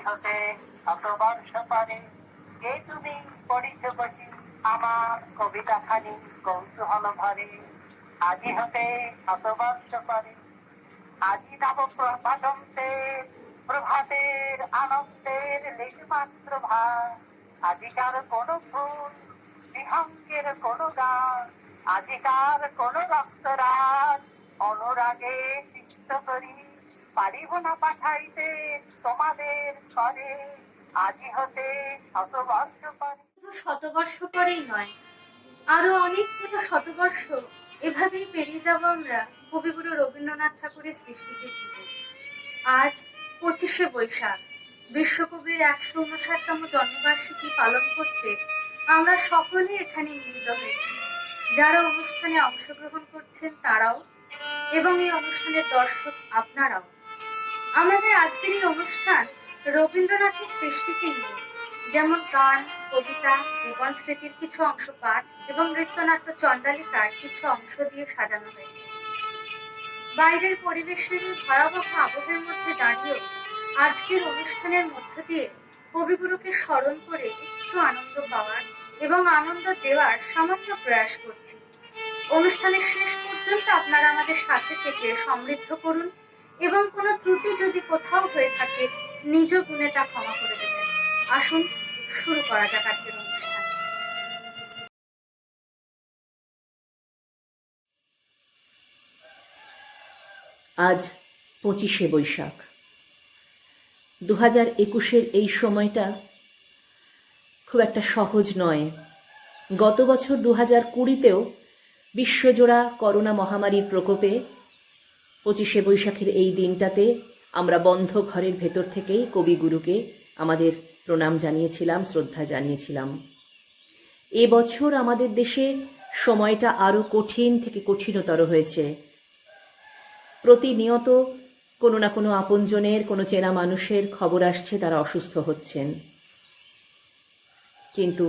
হতে শতবর্ষ পরে কে তুমি পড়িছ বসি আমার কবিতা খানি কৌতূহল ভরে। আজি হতে শতবর্ষ পরে আজি নব প্রভাতন্তের প্রভাতের আনন্দের লেশমাত্র ভার। আজিকার কোন ফুল বিহঙ্গের কোন গান, আজিকার কোন রক্তরাজ অনুরাগে চিত্ত করি পারিব না পাঠাইতে তোমাদের ঘরে। আজি হতে শতবর্ষ পরে। শুধু শতবর্ষ পরেই নয়, আরো অনেকগুলো শতবর্ষ এভাবেই পেরিয়ে যাব আমরা কবিগুরু রবীন্দ্রনাথ ঠাকুরের সৃষ্টিকে ঘিরে। আজ 25শে বৈশাখ, বিশ্বকবির 159তম জন্মবার্ষিকী পালন করতে আমরা সকলে এখানে মিলিত হয়েছি। যারা অনুষ্ঠানে অংশগ্রহণ করছেন তারাও, এবং এই অনুষ্ঠানের দর্শক আপনারাও। আমাদের আজকের এই অনুষ্ঠান রবীন্দ্রনাথের সৃষ্টিকে নিয়ে, যেমন গান, কবিতা, জীবন স্মৃতির কিছু অংশ পাঠ এবং নৃত্যনাট্য চণ্ডালিকার কিছু অংশ দিয়ে সাজানো হয়েছে। বাইরের পরিবেশের এই ভয়াবহ আবহের মধ্যে দাঁড়িয়েও আজকের অনুষ্ঠানের মধ্য দিয়ে কবিগুরুকে স্মরণ করে একটু আনন্দ পাওয়ার এবং আনন্দ দেওয়ার সামান্য প্রয়াস করছি। অনুষ্ঠানের শেষ পর্যন্ত আপনারা আমাদের সাথে থেকে সমৃদ্ধ করুন এবং কোনো ত্রুটি যদি কোথাও হয়ে থাকে নিজ গুণে তা ক্ষমা করে দেবেন। আসুন শুরু করা যাক আজকের অনুষ্ঠান। আজ 25শে বৈশাখ। 2021-এর এই সময়টা খুব একটা সহজ নয়। গত বছর 2020-তেও বিশ্বজোড়া করোনা মহামারীর প্রকোপে 25শে বৈশাখের এই দিনটাতে আমরা বন্ধ ঘরের ভেতর থেকেই কবিগুরুকে আমাদের প্রণাম জানিয়েছিলাম, শ্রদ্ধা জানিয়েছিলাম। এবছর আমাদের দেশে সময়টা আরো কঠিন থেকে কঠিনতর হয়েছে। প্রতিনিয়ত কোনো না কোনো আপনজনের, কোনো চেনা মানুষের খবর আসছে তারা অসুস্থ হচ্ছেন। কিন্তু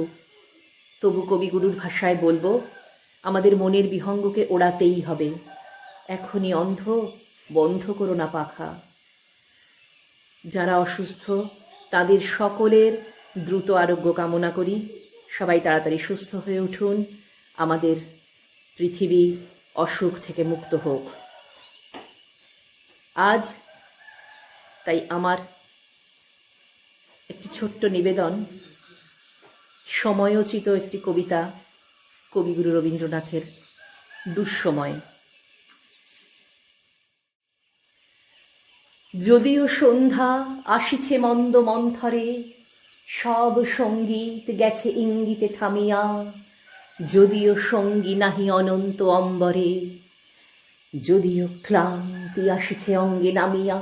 তবু কবিগুরুর ভাষায় বলবো, আমাদের মনের বিহঙ্গকে ওড়াতেই হবে। এখনই অন্ধ, বন্ধ করো না পাখা। যারা অসুস্থ তাদের সকলের দ্রুত আরোগ্য কামনা করি। সবাই তাড়াতাড়ি সুস্থ হয়ে উঠুন, আমাদের পৃথিবী অসুখ থেকে মুক্ত হোক। আজ তাই আমার একটি ছোট্ট নিবেদন, সময়োচিত একটি কবিতা কবিগুরু রবীন্দ্রনাথের দুঃসময়। যদিও সন্ধ্যা আসিছে মন্দ মন্থরে, সব সঙ্গীত গেছে ইঙ্গিতে থামিয়া, যদিও সঙ্গী নাহি অনন্ত অম্বরে, যদিও ক্লান্তি আসিছে অঙ্গে নামিয়া,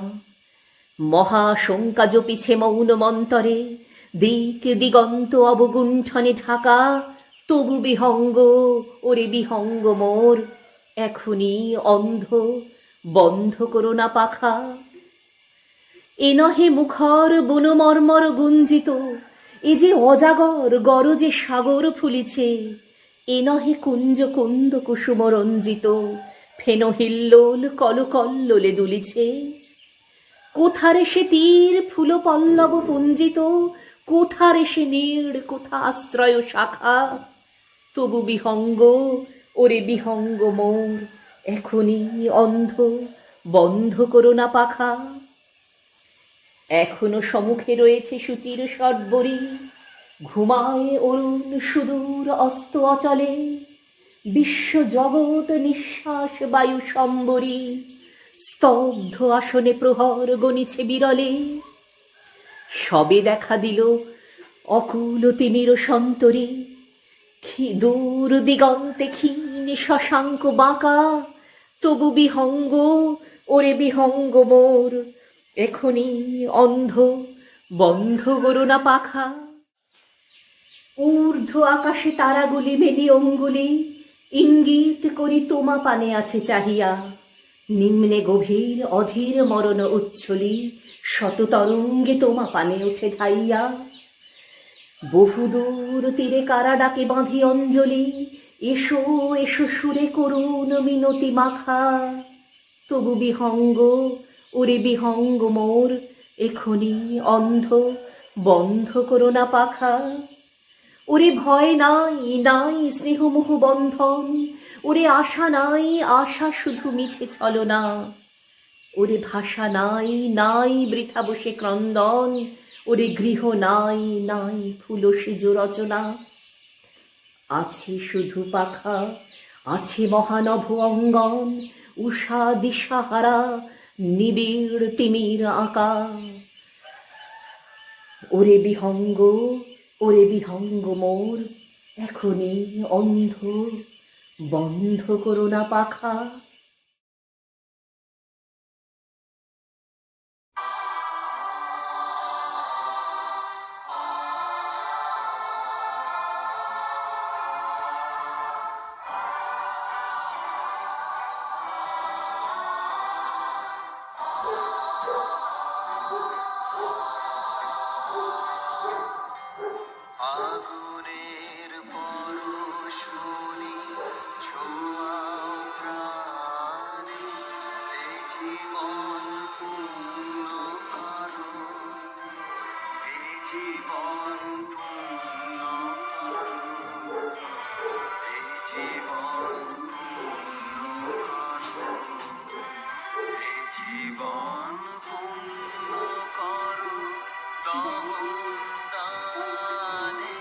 মহাশঙ্কা জপিছে মৌন মন্তরে, দিক দিগন্ত অবগুণ্ঠনে ঢাকা, তবু বিহঙ্গ ওরে বিহঙ্গ মোর, এখনই অন্ধ, বন্ধ করো না পাখা। এ নহে মুখর বনমর্মর গুঞ্জিত, এ যে অজাগর গরজে সাগর ফুলিছে, এ নহে কুঞ্জ কুন্দ কুসুম রঞ্জিত, ফেন হিল্লোল কলকল্লোলে দুলিছে। কোথারে সে তীর ফুল পল্লব পুঞ্জিত, কোথারে সে নীড় কোথা আশ্রয় শাখা, তবু বিহঙ্গ ওরে বিহঙ্গ মোর, এখনই অন্ধ, বন্ধ করো না পাখা। এখনো সম্মুখে রয়েছে সুচির সর্বরী, ঘুমায় অরুণ সুদূর অস্ত অচলে, বিশ্ব জগৎ নিঃশ্বাস বায়ু সম্বরী, স্তব্ধ আসনে প্রহর গণিছে বিরলে। সবে দেখা দিল অকুল তিমির সন্তরী, দূর দিগন্তে ক্ষীণ শশাঙ্ক বাঁকা, তবু বিহঙ্গ ওরে বিহঙ্গ মোর, এখনই অন্ধ, বন্ধ করো না পাখা। ঊর্ধ্ব আকাশে তারাগুলি মেলি অঙ্গুলি, ইঙ্গিত করি তোমা পানে আছে চাহিয়া, নিম্নে গভীর অধীর মরণ উচ্ছলি, শত তরঙ্গে তোমা পানে ওঠে ধাইয়া। বহুদূর তীরে কারা ডাকে বাঁধি অঞ্জলি, এসো এসো সুরে করুণ মিনতি মাখা, তবু বিহঙ্গ ওরে বিহঙ্গ মোর, এখনি অন্ধ বন্ধ করো না পাখা। ওরে ভয় নাই নাই স্নেহমোহ বন্ধন, ওরে আশা নাই আশা শুধু মিছে ছলনা, ওরে ভাষা নাই নাই বৃথা বসে ক্রন্দন, ওরে গৃহ নাই নাই ফুল সেজ রচনা। আছে শুধু পাখা, আছে মহানভ অঙ্গন, উষা দিশাহারা নিবিড় তিমির আঁকা। ওরে বিহঙ্গ, ওরে বিহঙ্গ মোর, এখনই অন্ধ বন্ধ করো না পাখা। আগুনের পরশমণি ছোঁয়াও প্রাণে, এই জীবন পূর্ণ করো, এই জীবন পূর্ণ করো, এই জীবন পূর্ণ করো, এই জীবন পূর্ণ করো দহন দানে।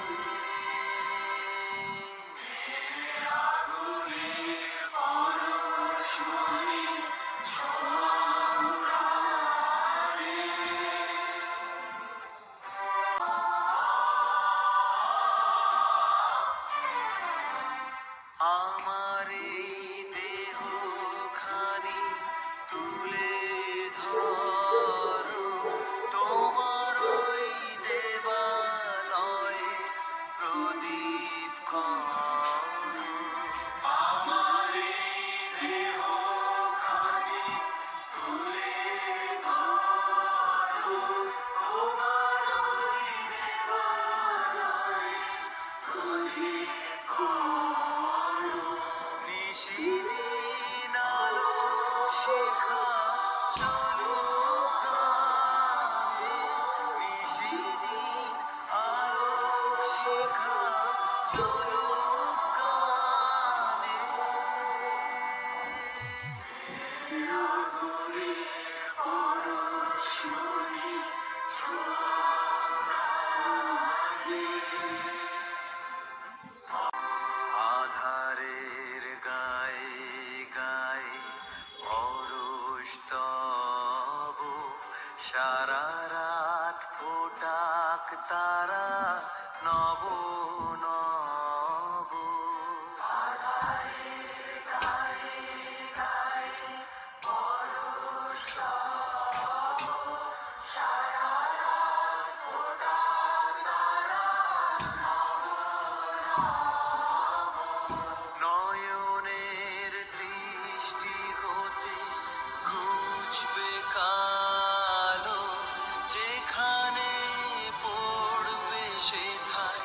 আমার এই দেহখানি তুলে ধরো, তোমার ওই দেবালয়ে প্রদীপ করো। আমার এই দেহখানি তুলে ধরো, তোমার ওই দেবালয়ে প্রদীপ করো। নিশিদিন আলো শিখা চলুক গানে, নিশিদিন আলোক শিখা চলুক গানে। আগুনের পরশমণি ছোঁয়াও প্রাণে, আধারের গায়ে গায়ে পরশ তব, সারা রাত ফোটাক তারা নব নব। নয়নের দৃষ্টি হতে ঘুচবে কালো, যেখানে পড়বে সেথায়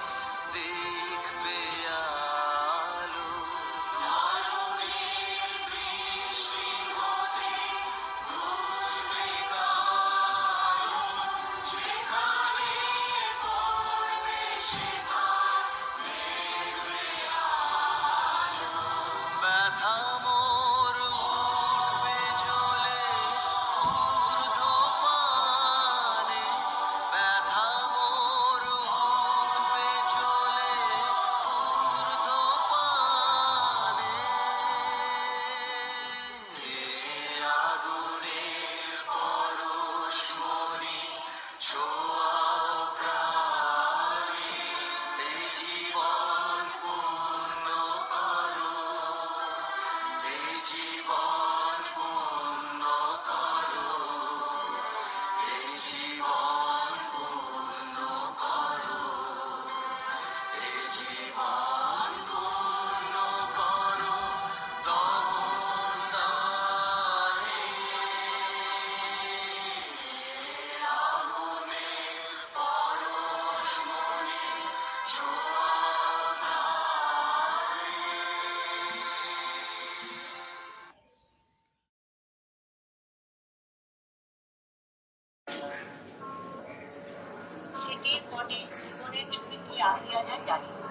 স্মৃতির পটে জীবনের ছবি কি আহিয়া যায় জানি না।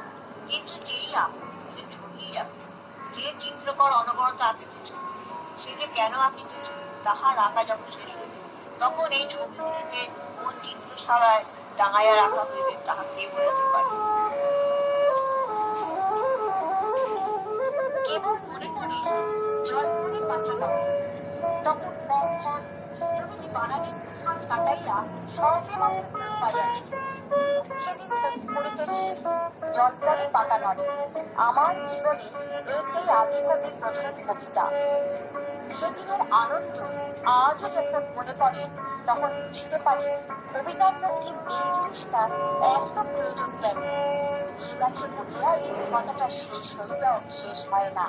কিন্তু যেই আঁকো সে ছবিই আঁকো, যে চিত্রকর অনবরত আঁকিতেছে সে যে কেন আঁকিতেছে তাহার আঁকা যখন শেষ হইবে, তখন এই ছবিগুলিকে কোন চিত্রশালায় টাঙাইয়া রাখা হইবে তাহা কে বলিতে পারে। কেবল মনে মনে জলপুরি পাঠা পাবে, তখন কখন প্রভৃতি বানানের তুফান কাটাইয়া সর্বে মাত্র পাইয়াছি। সেদিন করিতেছি জলপরে পাতা নড়ে, আমার জীবনে এইটাই আদিকবি প্রথম কবিতা। সেদিনের আনন্দ আজও যখন মনে পড়ে তখন বুঝিতে পারি কবিতার মধ্যে এই জিনিসটার এত প্রয়োজন কেন। মিল আছে বলিয়াই কথাটা শেষ হইলেও শেষ হয় না।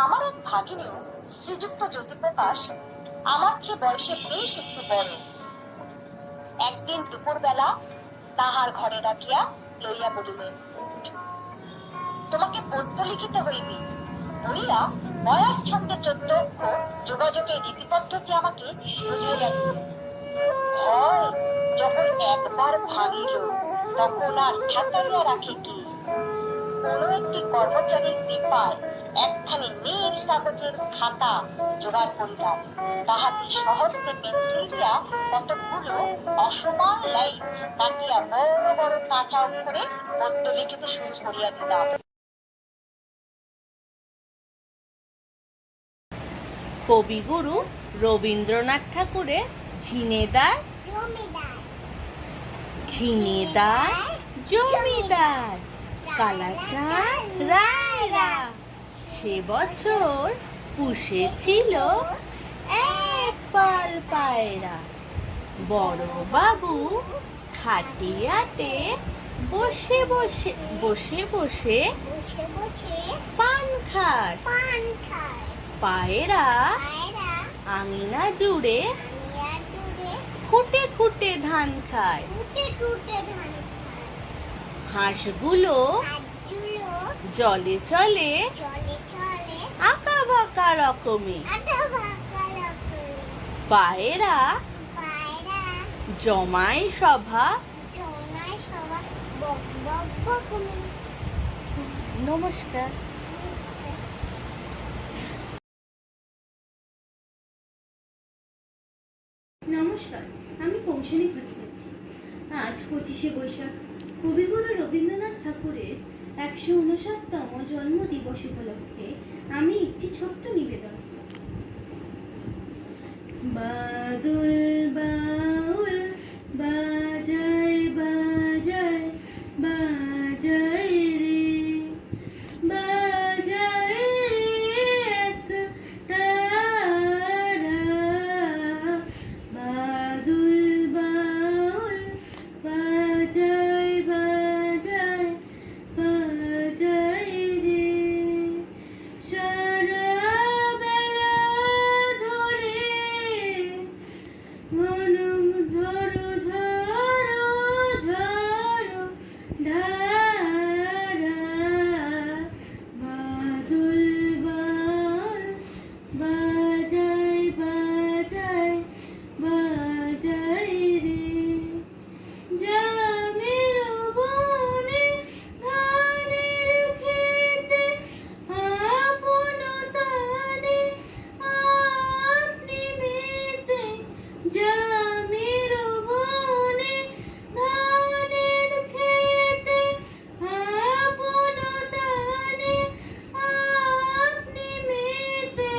আমার এক ভাগিনীও শ্রীযুক্ত জ্যোতিপ্রকাশ আমার চেয়ে বয়সে বেশ একটু বড়। একদিন দুপুরবেলা তাহার ঘরে রাখিয়া লইয়া বলিলেন, তোমাকে পদ্য লিখিতে হইবে বলিয়া বয়ার ছন্দে 14 অক্ষর যোগাযোগের রীতি পদ্ধতি আমাকে বুঝাইয়া দিলেন। হয় যখন একবার ভাঙিল তখন আর ঠাকাইয়া রাখে কি। কোন একটি কর্মচারীর কৃপায় একখানি নীল কাগজের খাতা জোগাড় করিলাম, তাহাতে সহস্তে পেন্সিল দিয়া কতগুলো অসমান লাইন কাটিয়া বড় বড় কাঁচা অক্ষরে পদ্য লিখিতে শুরু করিয়া দিলাম। কবিগুরু রবীন্দ্রনাথ ঠাকুরের ঝিনেদার জমিদার কালাচাঁদ রায়রা সে বছর পুষেছিল এক পাল পায়রা। বড় বাবু খাটিয়াতে বসে বসে পান খায়। পায়রা আঙিনা জুড়ে খুঁটে খুঁটে ধান খায়। হাঁসগুলো জলে চলে আঁকা বাঁকা রকমে। পায়রা জমায় সভা। নমস্কার। নমস্কার, আমি কৌশলী ভট্টাচার্য। আজ 25শে বৈশাখ কবিগুরু রবীন্দ্রনাথ ঠাকুরের 159তম জন্মদিবস উপলক্ষে আমি একটি ছোট্ট নিবেদন। বাদল বাউল বাজায় বাজায় বাজায় রে, বাজায় রে এক তারা। বাদল বাউল বাজায় বাজায় বাজায় রে, সারা বেলা ধরে ঘন ঝড়ো ঝড়ো ঝড়ো ধারা। বাদল বাউল বাজায় বাজায় বাজায় রে, জামের বনে ধানের খেতে আপন তানে আপনি মেতে। জামের বনে ধানের খেতে আপন তানে আপনি মেতে।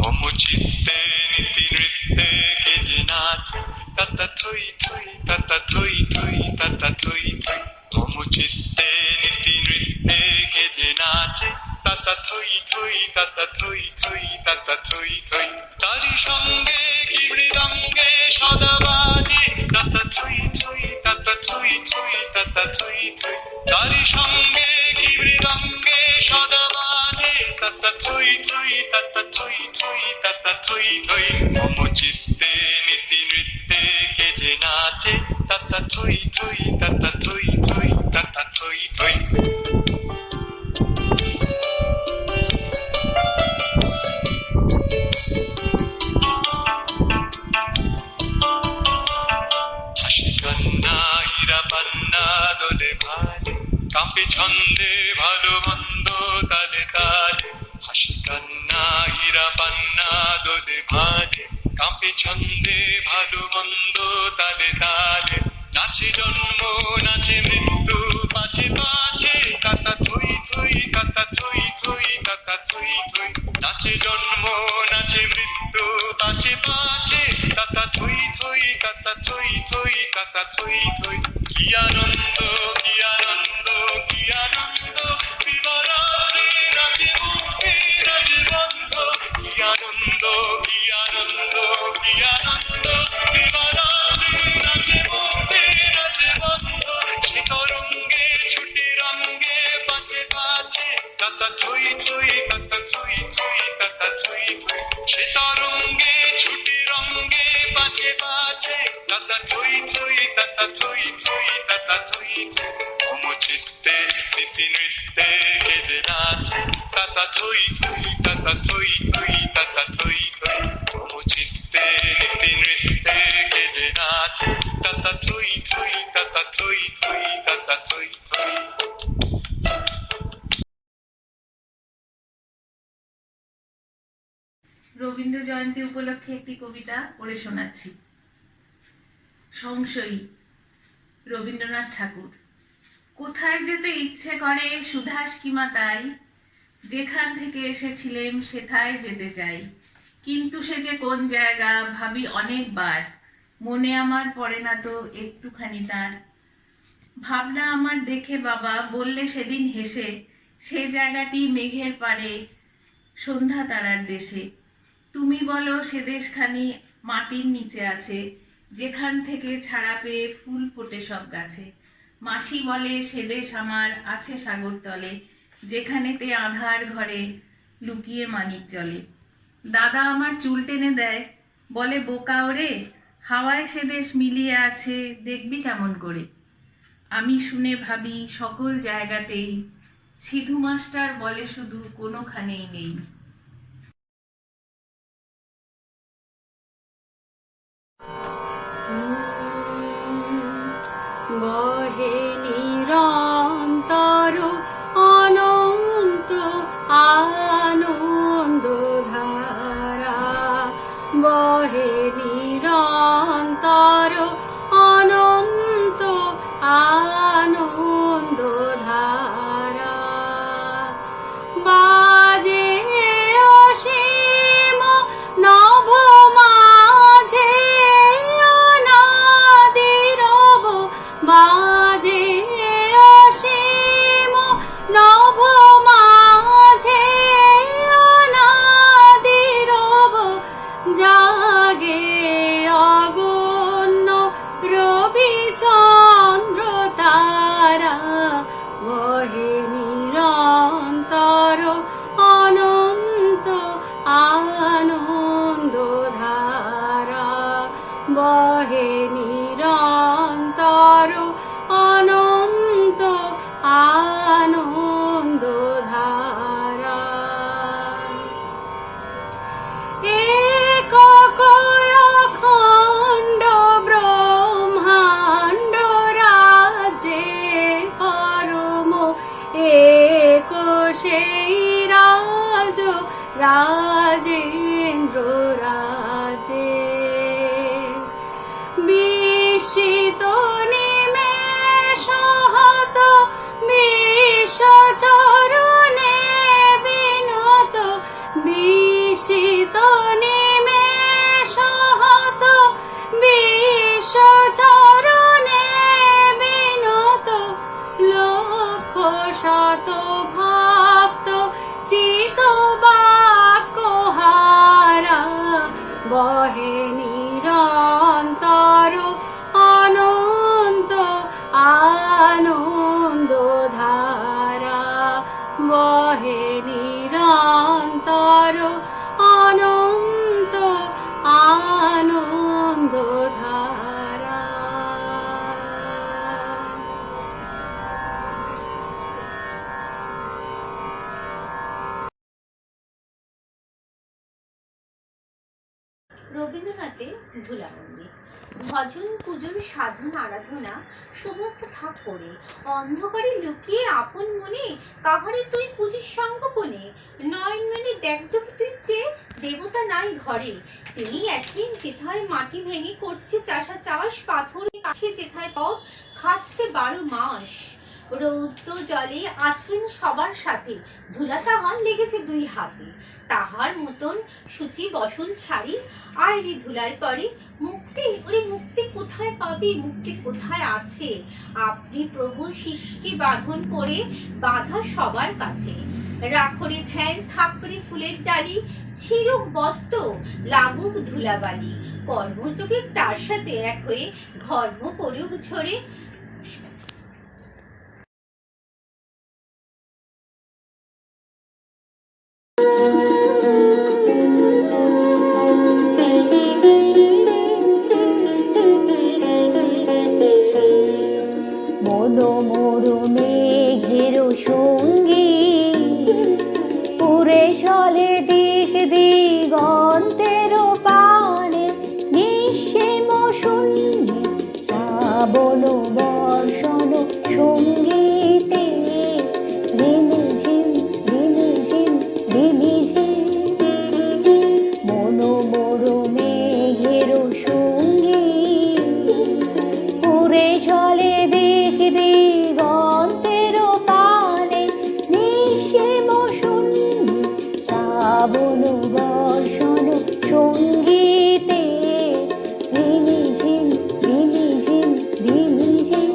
মম চিত্তে নীতি নৃত্যে কে যে নাচে তাতা থই থই তাতা থই থই তাতা থই থই মম চিত্তে নীতি নৃত্যে কে যে নাচে তাতা থই থই তাতা থই থই তাতা থই থই তারি সঙ্গে কি মৃদঙ্গে সদা বাজে তাতা থই থই তাতা থই থই তাতা থই থই তারি সঙ্গে কি মৃদঙ্গে সদা বাজে তাতা থই থই তাতা থই থই তাতা থই থই মম চিত্তে নীতি নৃত্যে কে যে নাচে তাতা থই থই তাতা থই থই তাতা থই থই হাসি কান্না হীরা পান্না দোলে ভালে কাঁপে ছন্দে ভালো মন্দ তালে তালে হাসি কান্না হীরা পান্না দোলে ভালে কাঁপে ছন্দে ভালো মন্দ তালে তালে নাচে জন্ম নাচে মৃত্যু পাছে পাছে তাতা থই থই তাতা থই থই তাতা থই থই নাচে জন্ম নাচে মৃত্যু পাছে পাছে তাতা থই থই তাতা থই থই তাতা থই থই কি আনন্দ কি আনন্দ কি আনন্দ দিবারাত্রি নাচে মুক্তি নাচে বন্ধ কি আনন্দ কি আনন্দ কি আনন্দ দিবারাত্রি নাচে মুক্তি নাচে বন্ধ সে তরঙ্গে ছুটি রঙ্গে পাছে পাছে তাতা থই থই তাতা থই থই তাতা থই থই সে তরঙ্গে ছুটি রঙ্গে পাছে পাছে তাতা থই থই তাতা থই থই তাতা থই থই মম চিত্তে নীতি নৃত্যে কে যে নাচে তাতা থই থই তাতা থই থই তাতা থই থই মম চিত্তে নীতি নৃত্যে কে যে নাচে তাতা থই থই তাতা থই থই তাতা থই থই রবীন্দ্র জয়ন্তী উপলক্ষে একটি কবিতা পড়ে শোনাচ্ছি। সংশয়ী, রবীন্দ্রনাথ ঠাকুর। কোথায় যেতে ইচ্ছে করে সুধাস কিমা তাই, যেখান থেকে এসেছিলেম সেথায় যেতে চাই, কিন্তু সে যে কোন জায়গা ভাবি অনেকবার, মনে আমার পড়ে না তো একটুখানি তার ভাবনা আমার দেখে বাবা বললে সেদিন হেসে, সে জায়গাটি মেঘের পাড়ে সন্ধ্যা তারার দেশে। তুমি বলো সে দেশখানি মাটির নিচে আছে, যেখান থেকে ছাড়া পেয়ে ফুল ফোটে সব গাছে। মাসি বলে সে দেশ আমার আছে সাগর তলে, যেখানেতে আধার ঘরে লুকিয়ে মানিক জলে। দাদা আমার চুল টেনে দেয়, বলে বোকা ওরে, হাওয়ায় সে দেশ মিলিয়ে আছে দেখবি কেমন করে। আমি শুনে ভাবি সকল জায়গাতেই, সিধু মাস্টার বলে শুধু কোনোখানেই নেই। বহে নিরন্তর অনন্ত আনন্দ ধারা, বহে নিরন্তর অনন্ত আনন্দ ধারা। বাজে অসীম নভ মাঝে অনাদিরব, বাজে অসীম নভ মাঝে অনাদিরব, জাগে অগণ্য রবি চন্দ্র তারা, বহে নিরন্তর অনন্ত আনন্দ ধারা, বহে নিরন্তর অনন্ত আনন্দ ধারা। এক অখণ্ড ব্রহ্মাণ্ড রাজে পরম, এক সেই রাজ রাজেন্দ্র রাজে। বিস্মিত নিমেষ হত বিশ্ব চরণে বিনত, বিস্মিত চিত নিমেষ হত বিশ্ব চরণে বিনত লক্ষ শত ভক্ত চিত বাক্য হারা বহে নিরন্তর অনন্ত আনন্দ ধারা বহে নিরন্তর অনন্ত আনন্দ ধারা। রবীন্দ্রনাথের ধুলাবন্দি। ভজন পূজন সাধন আরাধনা সমস্ত থাক করে, অন্ধকারে লুকিয়ে আপন মনে কাহারে তুই পুজির সঙ্গোপনে। নয়ন মনে দেখ দেখি তুই চেয়ে, দেবতা নাই ঘরে, তিনি আছেন যেথায় মাটি ভেঙে করছে চাষা চাষ, পাথরে কাছে যেথায় পথ খাটছে 12 মাস। রৌদ্র জলে আছেন সবার সাথে, ধুলা তাহার লেগেছে 2 হাতে। তাহার মতন সূচি বসন ছাড়ি আয়রে ধুলার পরে, মুক্তি ওরে মুক্তি কোথায় পাবি, মুক্তি কোথায় আছে? আপনি প্রভু সৃষ্টি বাঁধন পড়ে বাধা সবার কাছে। রাখরে ধ্যান থাকরে ফুলের ডালি, ছিড়ুক বস্ত্র লাগুক ধুলাবালি। কর্মযোগের তার সাথে এক হয়ে ধর্ম করুক ঝরে। মেঘের সঙ্গী পুরে চলে দিক দিগন্তের পানে, নিঃসীম শূন্যে শ্রাবণ বর্ষণ সঙ্গীতে রিমঝিম রিমঝিম রিমঝিম। মনোমর মেঘের সঙ্গী পুরে চলে দিক দিগন্তের পানে, নিঃসীম শূন্যে শ্রাবণ বর্ষণ সঙ্গীতে রিমঝিম রিমঝিম রিমঝিম।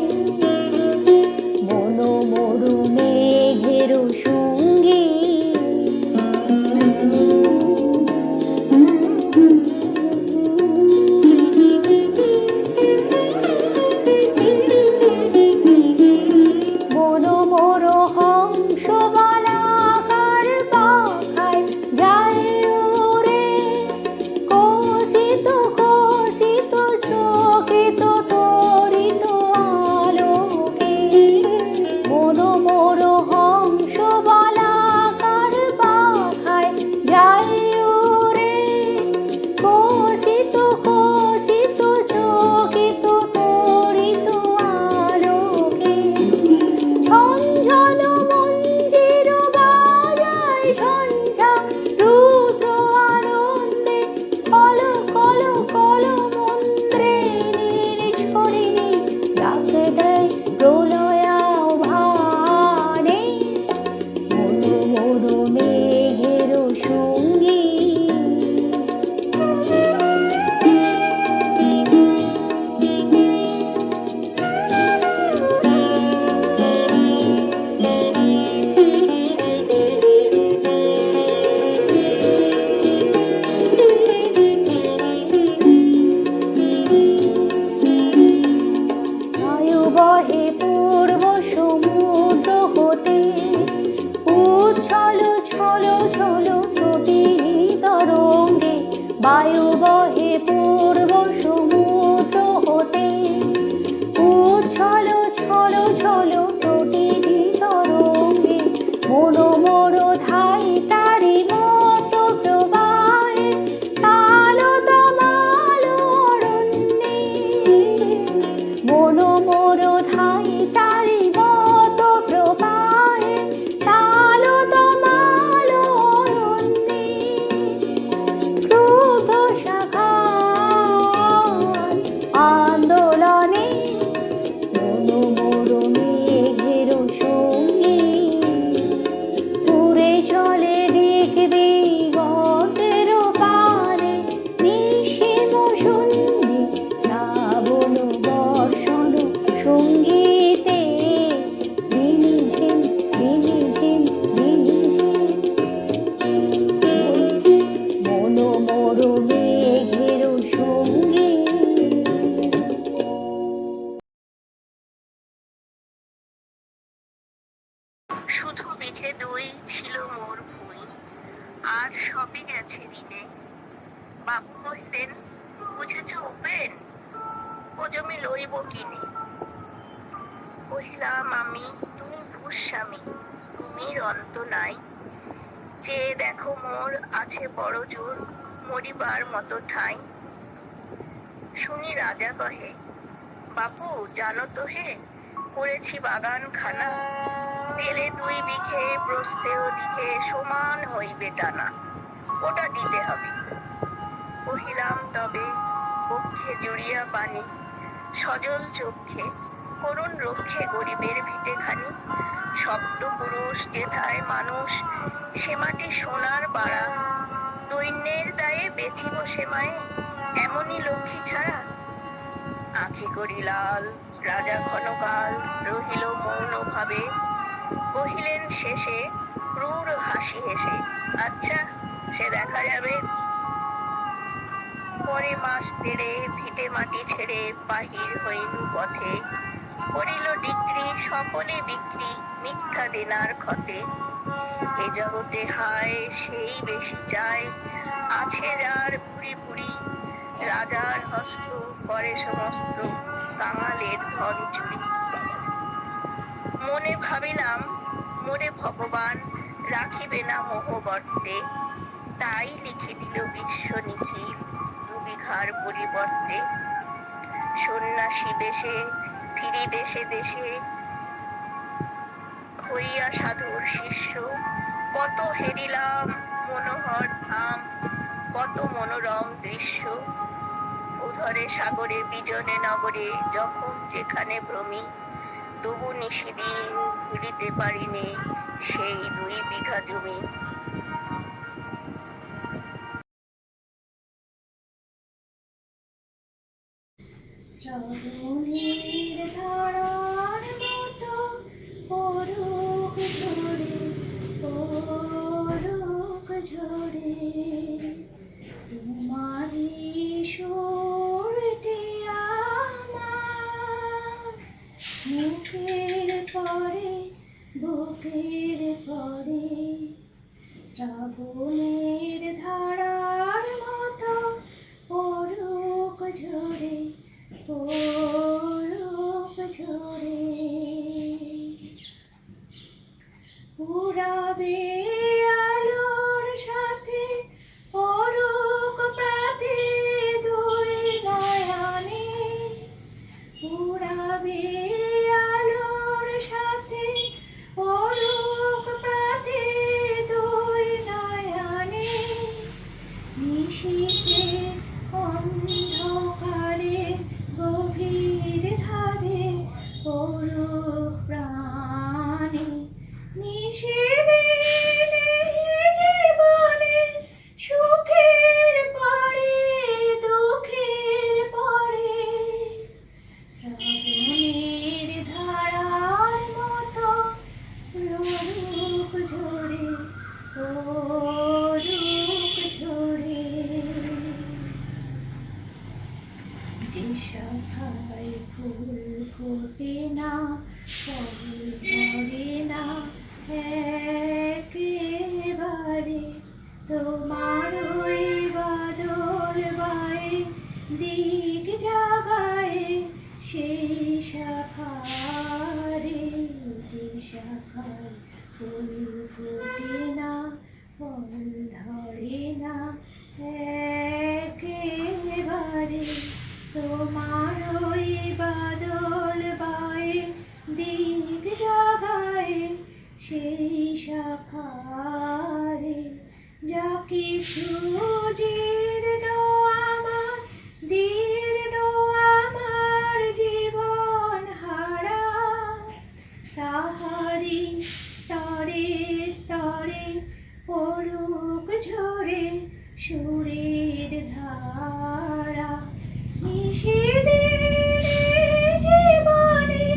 মনোমর মেঘের সঙ্গী। মনোমর হংস বলাকার পাখায় যায় ওরে, কচিত কচিত চকিত তরিত আলোকে। মনোমর হংস বলাকার পাখায় যায় ওরে, কচিত কচিত চকিত তরিত আলোকে। ঝঞ্ঝন মঞ্জির বাজায় ঝঞ্ঝা রুদ্র আনন্দে, কল কল কল মন্ত্রে নির্ঝরিণী ডাক দেয় প্রলয়াভানে। মনোমর মেঘের সঙ্গী। বায়ু বহে পূর্ব সমুদ্র হতে, উচ্ছল ছল ছল প্রতি তরঙ্গে। বায়ু বহে পূর্ব সমুদ্র হতে, উচ্ছল ছল ছল প্রতি তরঙ্গে। মনোমর ধাই তারি মত প্রবাহে, তাল তমাল অরণ্যে। মনোমর ধাই তারি মত প্রবাহে, তাল তমাল অরণ্যে। ক্রুধ বাবু কহিলেন, বুঝেছ উপেন, ও জমি লইব কিনে? কহিলাম আমি, তুমি ভূস্বামী, তুমির অন্ত নাই। চেয়ে দেখো মোর আছে বড় জোর, মরিবার মতো ঠাঁই। শুনি রাজা কহে, বাপু জানো তো হে, করেছি বাগান খানা, পেলে 2 বিঘে, প্রস্থে ওদিকে সমান হইবে টানা, ওটা দিতে হবে। কহিলাম তবে, বক্ষে জড়িয়া পানি, সজল চক্ষে করুণ রক্ষে গরিবের ভিটেখানি। সপ্ত পুরুষ যেথায় মানুষ, সে মাটি সোনার বাড়া, দৈন্যের দায়ে বেচিব সে মায়ে, এমনই লক্ষ্মী ছাড়া। আঁখি করি লাল, রাজা ক্ষণকাল রহিল মৌন ভাবে, কহিলেন শেষে ক্রূর হাসি হেসে, আচ্ছা সে দেখা যাবে। পরে মাস 1.5 ভিটে মাটি ছেড়ে বাহির হইনু পথে, করিল ডিক্রি সকলে বিক্রি, মিথ্যা দেনার ক্ষতে। এ জগতে হায় সেই বেশি চায়, আছে যার ভুরি ভুরি, রাজার হস্ত করে সমস্ত, কাঙালের ধন চুরি। মনে ভাবিলাম, মোরে ভগবান রাখিবে না মোহবর্তে, তাই লিখে দিল বিশ্ব নিখিল 2 বিঘার পরিবর্তে। সন্ন্যাসী বেশে ফিরি দেশে দেশে, হইয়া সাধুর শিষ্য, কত হেরিলাম মনোহর ধাম, কত মনোরম দৃশ্য। উধরে সাগরে বিজনে নগরে, যখন যেখানে ভ্রমি, তবু নিশিদিন ভুলিতে পারিনে সেই 2 বিঘা জমি। শ্রাবণের ধারার মতো পরুক ঝরে, পরুক ঝরে, তোমারই সুরটি আমার মুখের পরে, বুকের পরে। শ্রাবণের ধারার মতো পরুক ঝরে, পরুক ঝরে। পুরাবে আলোর সাথে পরুক প্রাতে 2 নয়নে, পুরাবে আলোর সাথে পরুক প্রাতে 2 নয়নে। নিশীথে অন্ধকারে গভীর ধারে পরুক প্রাণে। নিশিদিনে জীবনে সুখের পরে, দুঃখের পরে। শ্রাবণের ধারার মতো পরুক ঝরে, পরুক ঝরে। যে শাখায় ফুল ফোটে না, ফল ধরে না একেবারে, তোমার ওই বাদল বায়ে দিক জাগায় সেই শাখারে। যে শাখায় ফুল ফোটে না, ফল ধরে না একেবারে, তোমার ওই বাদল বায়ে দিক জাগায় সেই শাখারে। যা কিছু জীর্ণ আমার, দীর্ণ আমার জীবন হারা, তাহারি স্তরে স্তরে পরুক ঝরে সুরের ধারা। নিশিদিনে জীবনে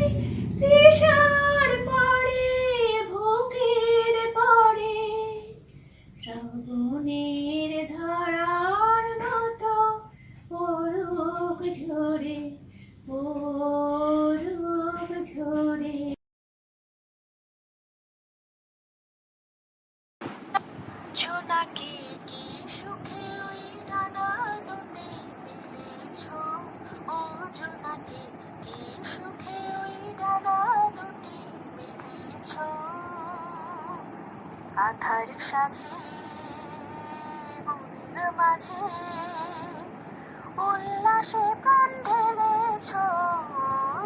তৃষার পরে, ভোগের পরে। শ্রাবণের ধারার মতো পরুক ঝরে, পরুক ঝরে। জোনাকি কি সুখে ওই ডানা সাজে মনের মাঝে উল্লাসে প্রাণ ঢেলেছ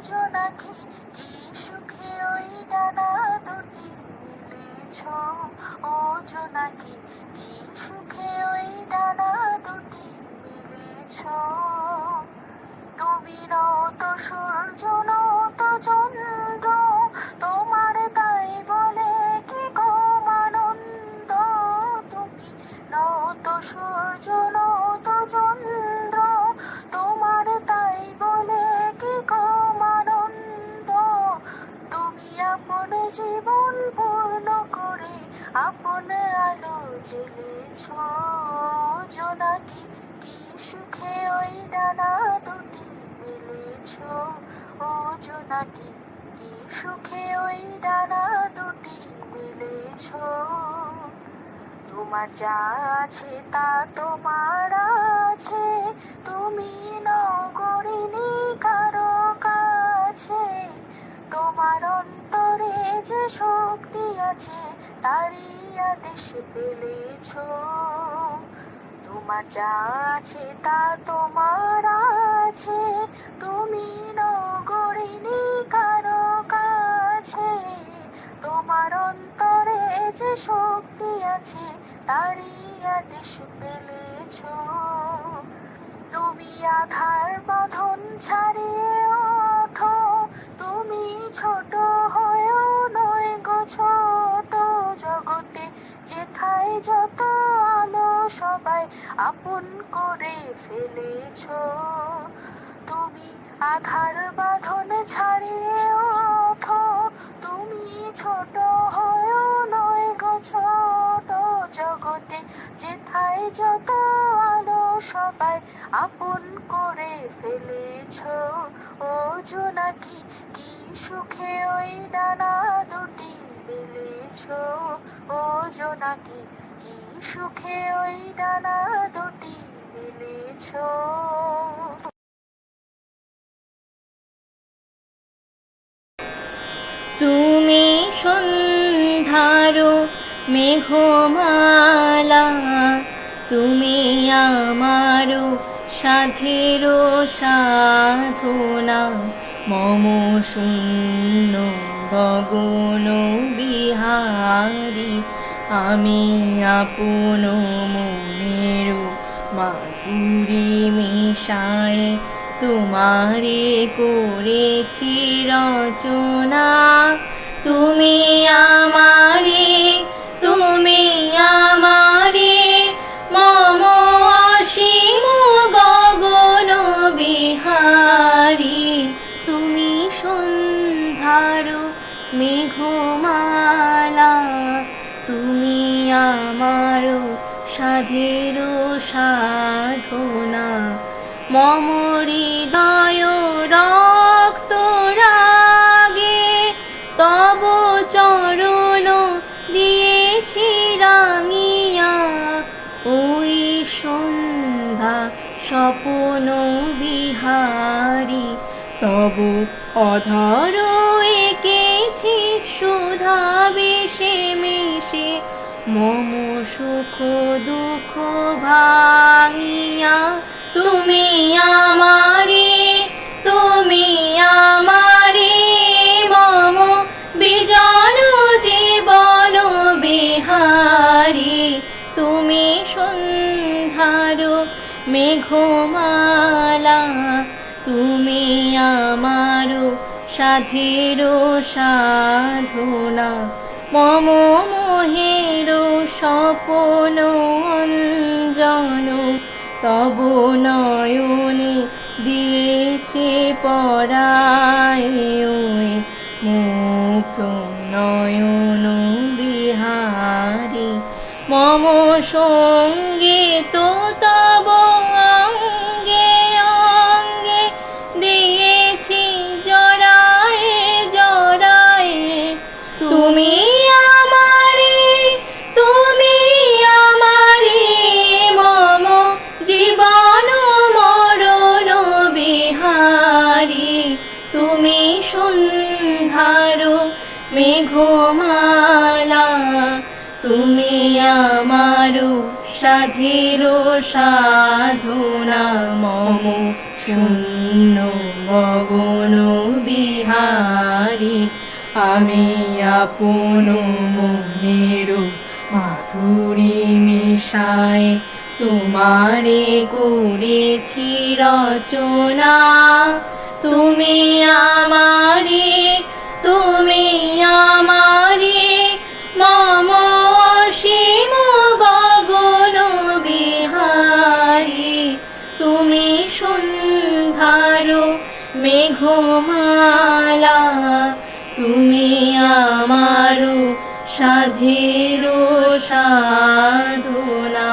জোনাকি কি সুখে ওই ডানা দুটি মিলেছ ও জোনাকি কি সুখে ওই ডানা দুটি মিলেছ তুমি নত সূর্য নত চন্দ্র তোমার তাই বলে কি কম আনন্দ তুমি নত সূর্য নত চন্দ্র তোমার তাই বলে কি কম আনন্দ তুমি আপন জীবন পূর্ণ করে আপন আলো জ্বেলেছ জোনাকি কি সুখে ওই ডানা দুটি মিলেছ ও জোনাকি কি সুখে ওই ডানা দুটি মিলেছ তোমার যা আছে তা তোমার আছে তুমি নগরিনী কারো কাছে তোমার অন্তরে যে শক্তি আছে তারই আদেশ পেলেছ তোমার যা আছে তা তোমার আছে তুমি নগরিনী কারো কাছে তোমার অন্তরে যে শক্তি আছে তারই আদেশ পেলেছ তুমি আধার বাঁধন ছাড়িয়ে ওঠো তুমি ছোট হয়েও নয় গো ছোট জগতে যেথায় যত আলো সবাই আপন করে ফেলেছ তুমি আধার বাঁধন ছাড়িয়ে ওঠো তুমি ছোট হয়েও নয় গো ছোট জগতে যেথায় যত আলো সবাই আপন করে ফেলেছ ও জোনাকি কি সুখে ওই ডানা দুটি মেলেছ ও জোনাকি কি সুখে ওই ডানা দুটি মেলেছ তুমি সন্ধ্যার মেঘমালা তুমি আমার সাধের সাধনা মম শূন্য গগন বিহারী আমি আপন মনের মাধুরী মিশায় তোমারে করেছি রচনা তুমি আমারে মম অসীম গগন বিহারী তুমি সন্ধ্যার মেঘমালা তুমি আমার সাধের সাধনা মম হৃদয় রক্ত রাগে তব চরণ দিয়েছি রাঙিয়া ওই সন্ধ্যা স্বপ্ন বিহারী তব অধর এঁকেছি সুধা বেশে মিশে মম সুখ দুঃখ ভাঙিয়া তুমি আমারে মম বিজন জীবন বিহারী তুমি সন্ধ্যার মেঘমালা তুমি আমার সাধের সাধনা মম মোহের স্বপন অঞ্জন তব নয়নে দিয়েছে পরায় মুক্ত নয়ন বিহারী মম সঙ্গে তো তব অঙ্গে অঙ্গে দিয়েছি জড়ায় জড়ায় তুমি আমারে মম জীবন মরণ বিহারী তুমি সন্ধ্যার মেঘমালা তুমি আমারো সাধের সাধনা মম শূন্য গগন বিহারী আমি আপন মনের মাধুরী মিশায় তোমারে করেছি রচনা। তুমি আমারে মম অসীম গগন বিহারী তুমি সন্ধ্যার মেঘমালা তুমি আমারো সাধের সাধনা।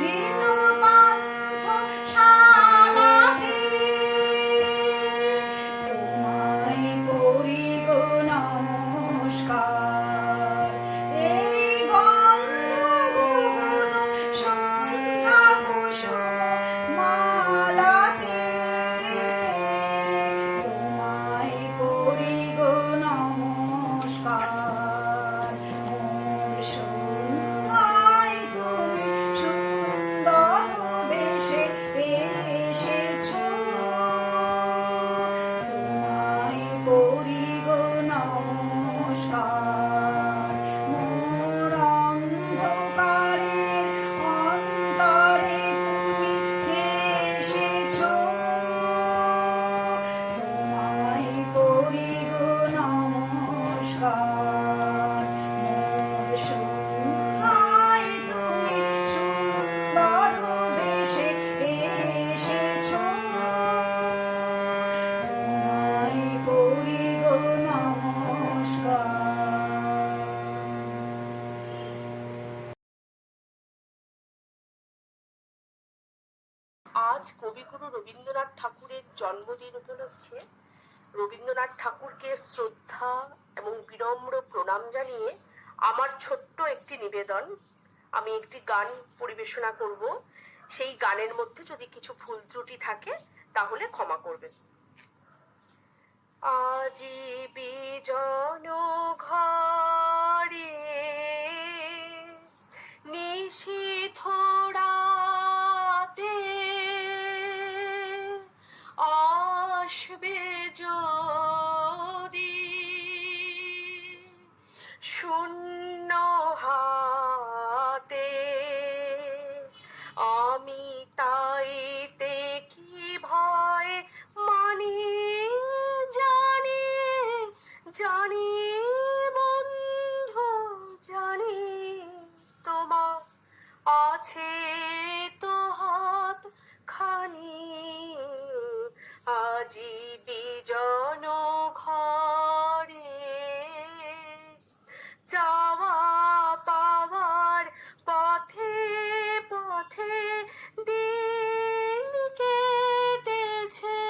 ভিন্ন পান্থ শালাতে তোমায় করি গো নমস্কার। এই গন্ধ সন্ধ্যা কুসুম মালাতে তোমায় করি গো নমস্কার। মোর সন্ধ্যায় তুমি সুন্দর বেশে এসেছো, তোমায় করি গো নমস্কার। মোর অন্ধকারের অন্তরে তুমি এসেছো, তোমায় করি গো নমস্কার। মোর সন্ধ্যায় তুমি সুন্দর বেশে এসেছো, তোমায় করি গো নমস্কার। আজ কবিগুরু রবীন্দ্রনাথ ঠাকুরের জন্মদিন উপলক্ষে রবীন্দ্রনাথ ঠাকুরকে শ্রদ্ধা এবং বিনম্র প্রণাম জানিয়ে আমার ছোট্ট একটি নিবেদন, আমি একটি গান পরিবেশনা করব। সেই গানের মধ্যে যদি কিছু ভুল ত্রুটি থাকে তাহলে ক্ষমা করবেন। আজি বিজন ঘরে নিশীথ রাতে আসবে যদি শূন্য হাতে, আমি তাইতে কি ভয় মানি জানি, জানি বন্ধু জানি, তোমার আছে তো হাত খানি। আজি বিজন ঘরে যাওয়া পাওয়ার পথে পথে দিন কেটেছে,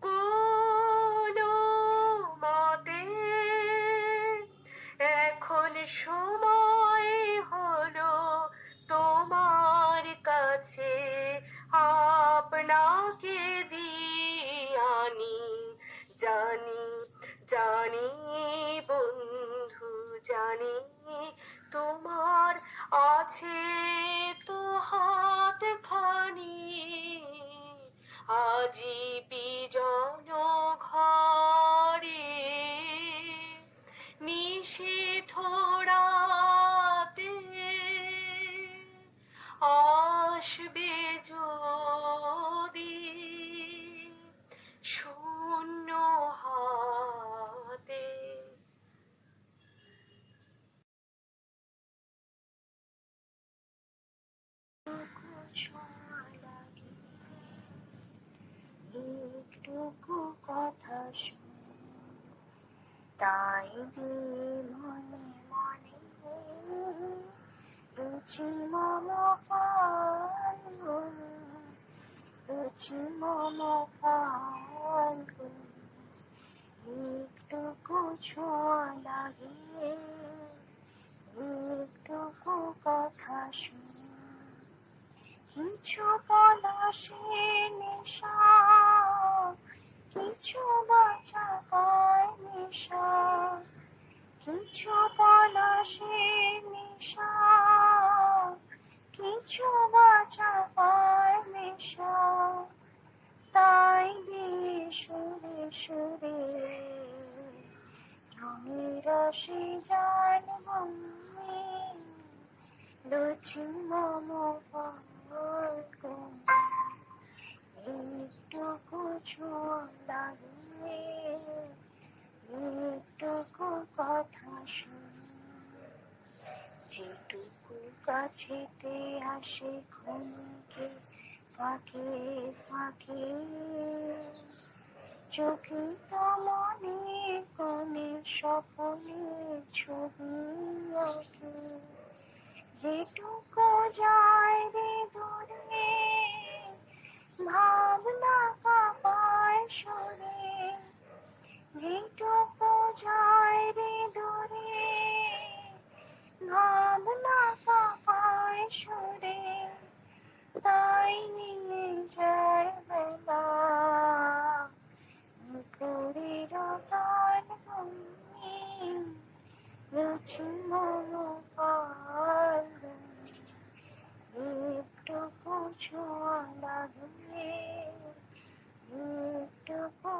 কোনো মতে এখন সময় হলো তোমার কাছে আপনাকে দিয়ানি, জানি জানি বন্ধু জানি, তোমার আছে তো হাত খানি। আজি বিজন ঘরে নিশীথ রাতে আসবে যদি শূন্য হাতে। একটুকু কথা শুন, তাই দিয়ে মনে মনে রুচি মম পান, রুচি মম পান। একটুকু ছোঁয়া লাগে, একটুকু কথা শুন, কিছু পলাশে নেশা, কিছু বাঁচা পায় নেশা, কিছু পলাশে নেশা, কিছু বাঁচা পায় নেশা। তাই দিয়ে সুরে সুরে রঙে রসে জান মনে লুচি মম পান। একটুকু ছোঁয়া লাগে, একটুকু কথা শুন, যেটুকু কাছেতে আসে ঘুমকে ফাঁকে ফাঁকে, চোখে তো মনে কোণে স্বপ্নে ছবি আঁকে। যেটুকু যায় রে দূরে ভাবনা কাপায় সরে, যেটুকু যায় রে দূরে ভাবনা কাপায় সরে, তাই নিয়ে যায় বেলা মুখের তাল গনি রুচি মনোপাল, একটুকু ছোঁয়া লাগলে একটুকু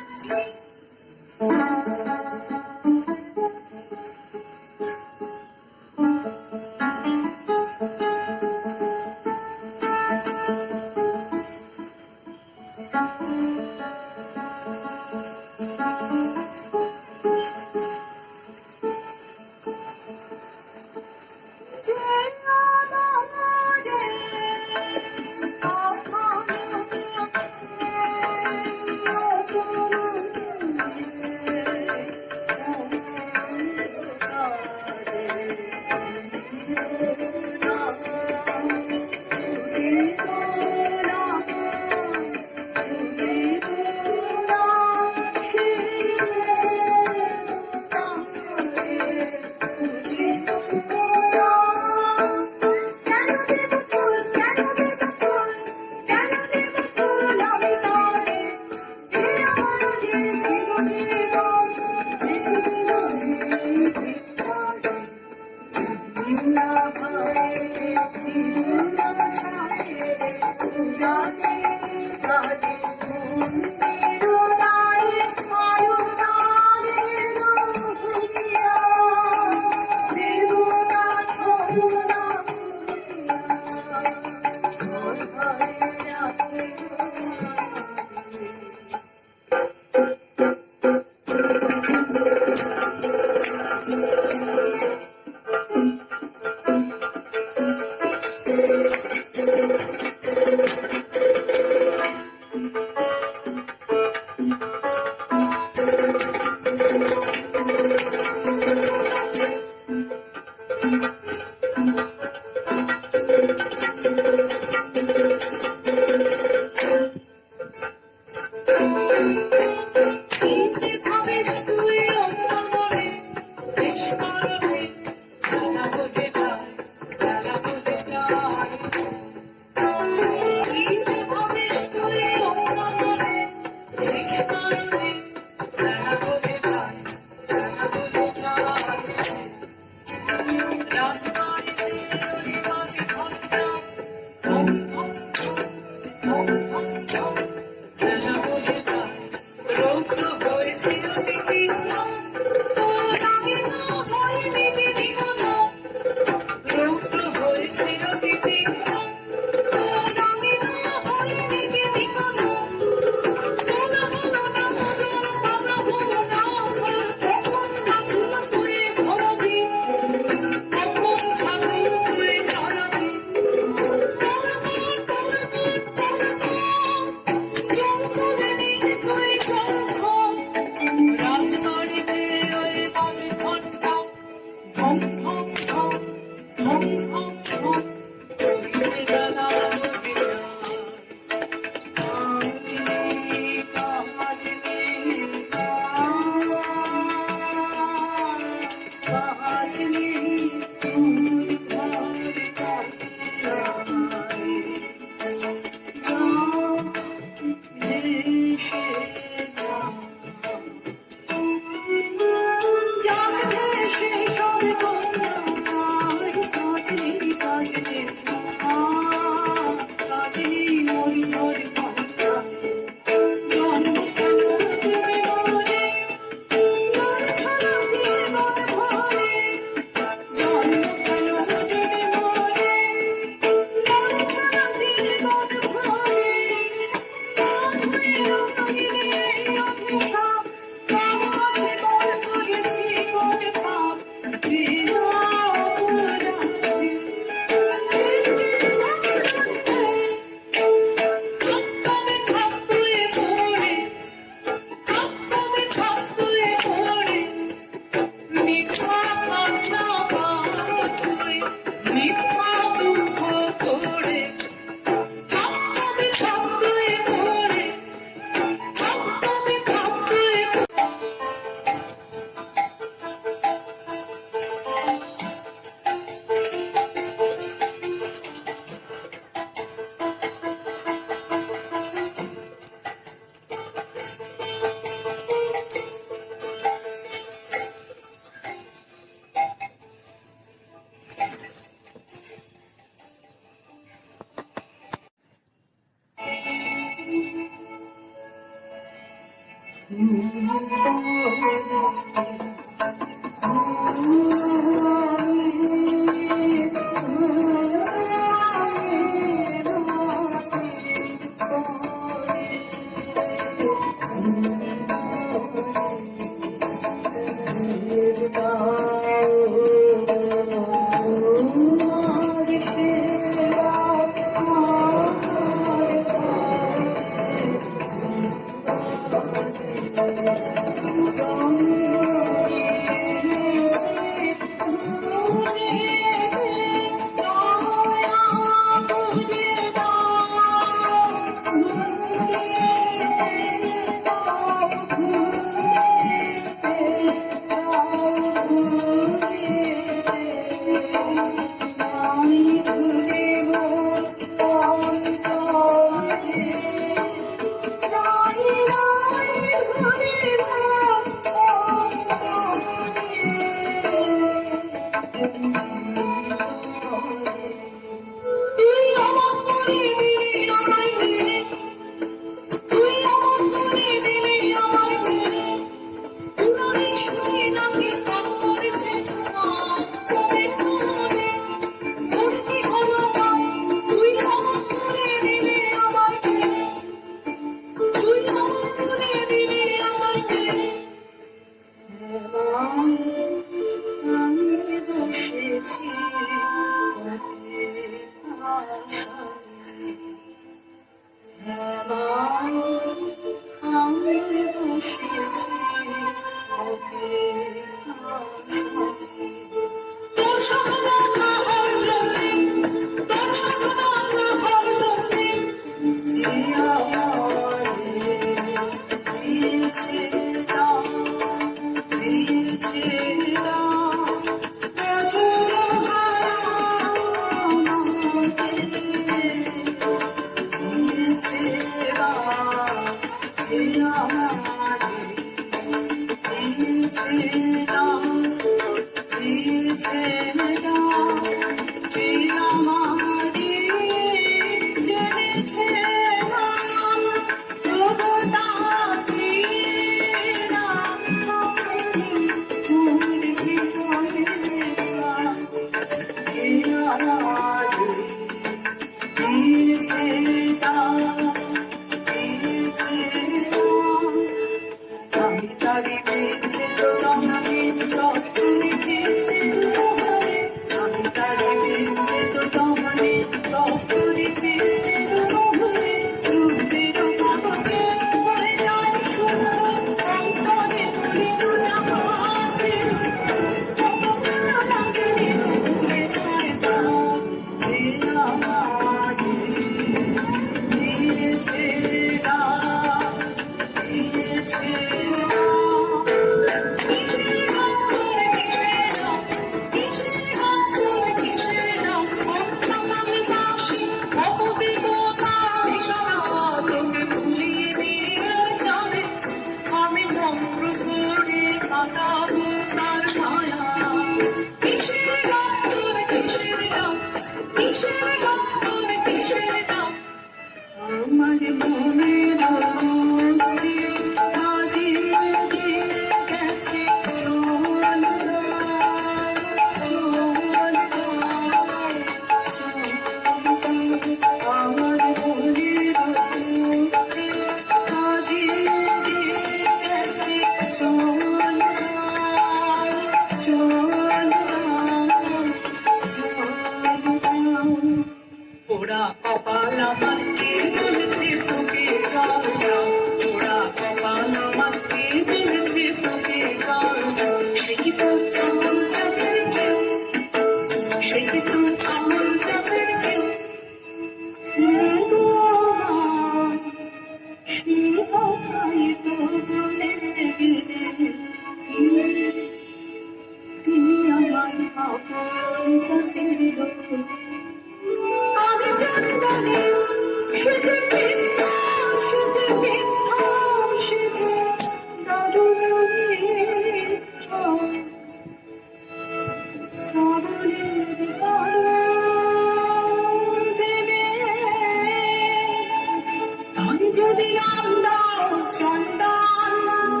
যদি নাম দাও চন্দন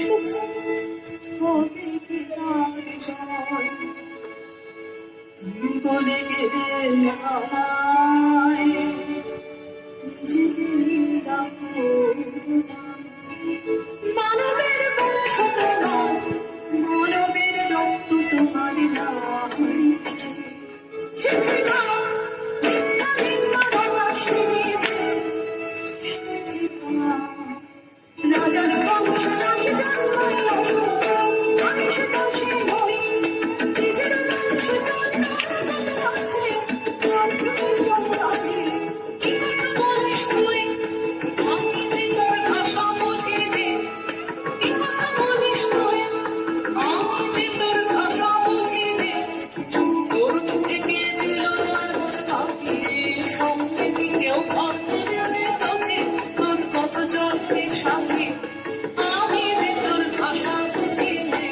এসেছে হবে কি আর জয় তুমি বলে গেলে আমায় নিজের রাখো মানবের বংশ তোমার মানবের রক্ত তোমার নাড়িতে ছেছে না রাজার বংশ রাশি জন্মাই অসুখ মানুষ দোষী হই নিজের বংশ জন্ম আছে জন্মাবে কি কথা বলিস তুই আমি যে তোর ভাষা বুঝি দে কি কথা বলিস তুই আমি যে তোর ভাষা বুঝি দে তোর থেকে দিল পাখি সঙ্গে কেউ ভাবতে যে তোকে তোর কত জন্মের সাথে আমি যে তোর ভাষা বুঝি দে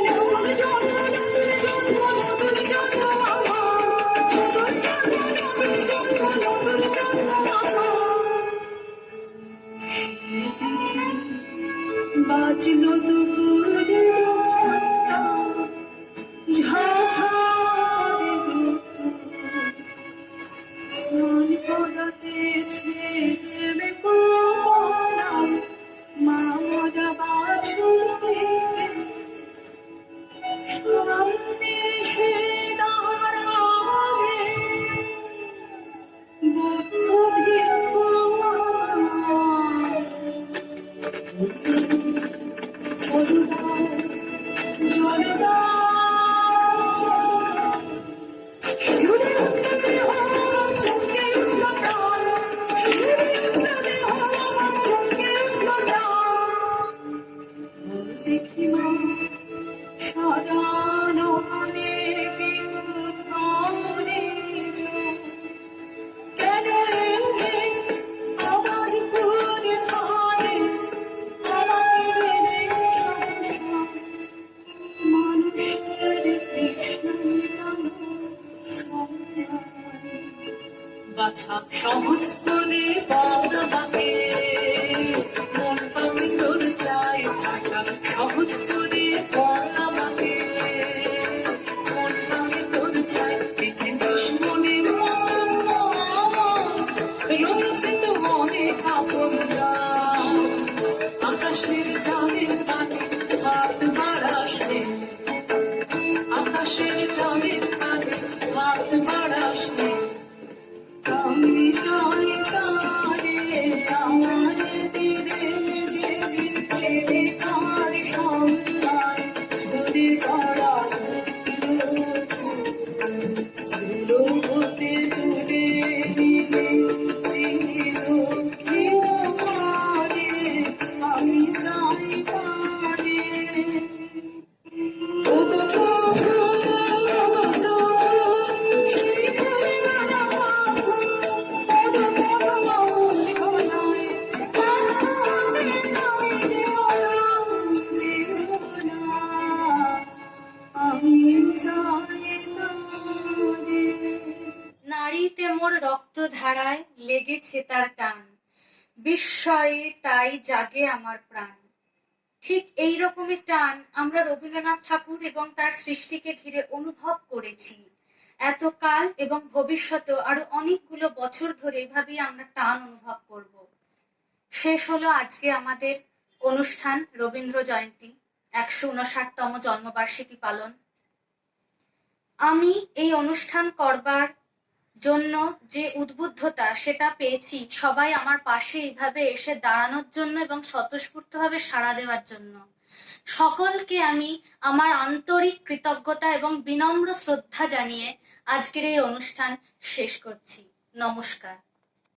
নতুন জন্ম নতুন জন্ম নতুন জন্ম আমার নতুন জন্ম নতুন জন্ম নতুন জন্ম আমার বাজলো দুপুরের ঘন্টা ঝাঝারে স্নান করাতেছে দেবে কোনা মামরা বাছুরে সন্দেশে দাঁড়াবে বদ্ধ ভিক্ষু জলদা শিউরে উঠতে দেহ চমকে উঠল প্রাণ শিউরে উঠতে দেহ চমকে উঠল প্রাণ দেখি মা সারানো অনেক উদ্ধারে কেন এলে আমার ঘুরে ধারে আমাকে এলে সংসার মানুষের কৃষ্ণ বাছা সহজ করে বল আমাকে মনটা তোর চাই ভাষা সহজ করে বল আমাকে মনটা তোর চাই বেঁচে দুশ্মনের রয়েছে তো অনেক আপন আকাশের চাঁদের পানে হাত বাড়াস রে আকাশের চাঁদের পানে হাত বাড়াস রে আমি চাই তারে আমার তীরে যে ছেড়ে তার সন্ধান ধরে ধুলো হতে তুলে নিলে চির মারে আমি চাই তারে ও গো সেই করে না নারীতে মোর রক্ত ধারায় লেগেছে তার টান বিস্ময়ে তাই জাগে আমার প্রাণ। ঠিক এই রকমই টান আমরা রবীন্দ্রনাথ ঠাকুর এবং তার সৃষ্টিকে ঘিরে অনুভব করেছি এতকাল এবং ভবিষ্যতেও আরো অনেকগুলো বছর ধরে এভাবেই আমরা টান অনুভব করব। শেষ হলো আজকে আমাদের অনুষ্ঠান রবীন্দ্র জয়ন্তী 159তম জন্মবার্ষিকী পালন। আমি এই অনুষ্ঠান করবার জন্য যে উদ্বুদ্ধতা সেটা পেয়েছি সবাই আমার পাশে এইভাবে এসে দাঁড়ানোর জন্য এবং স্বতঃস্ফূর্তভাবে সাড়া দেওয়ার জন্য। সকলকে আমি আমার আন্তরিক কৃতজ্ঞতা এবং বিনম্র শ্রদ্ধা জানিয়ে আজকের এই অনুষ্ঠান শেষ করছি। নমস্কার।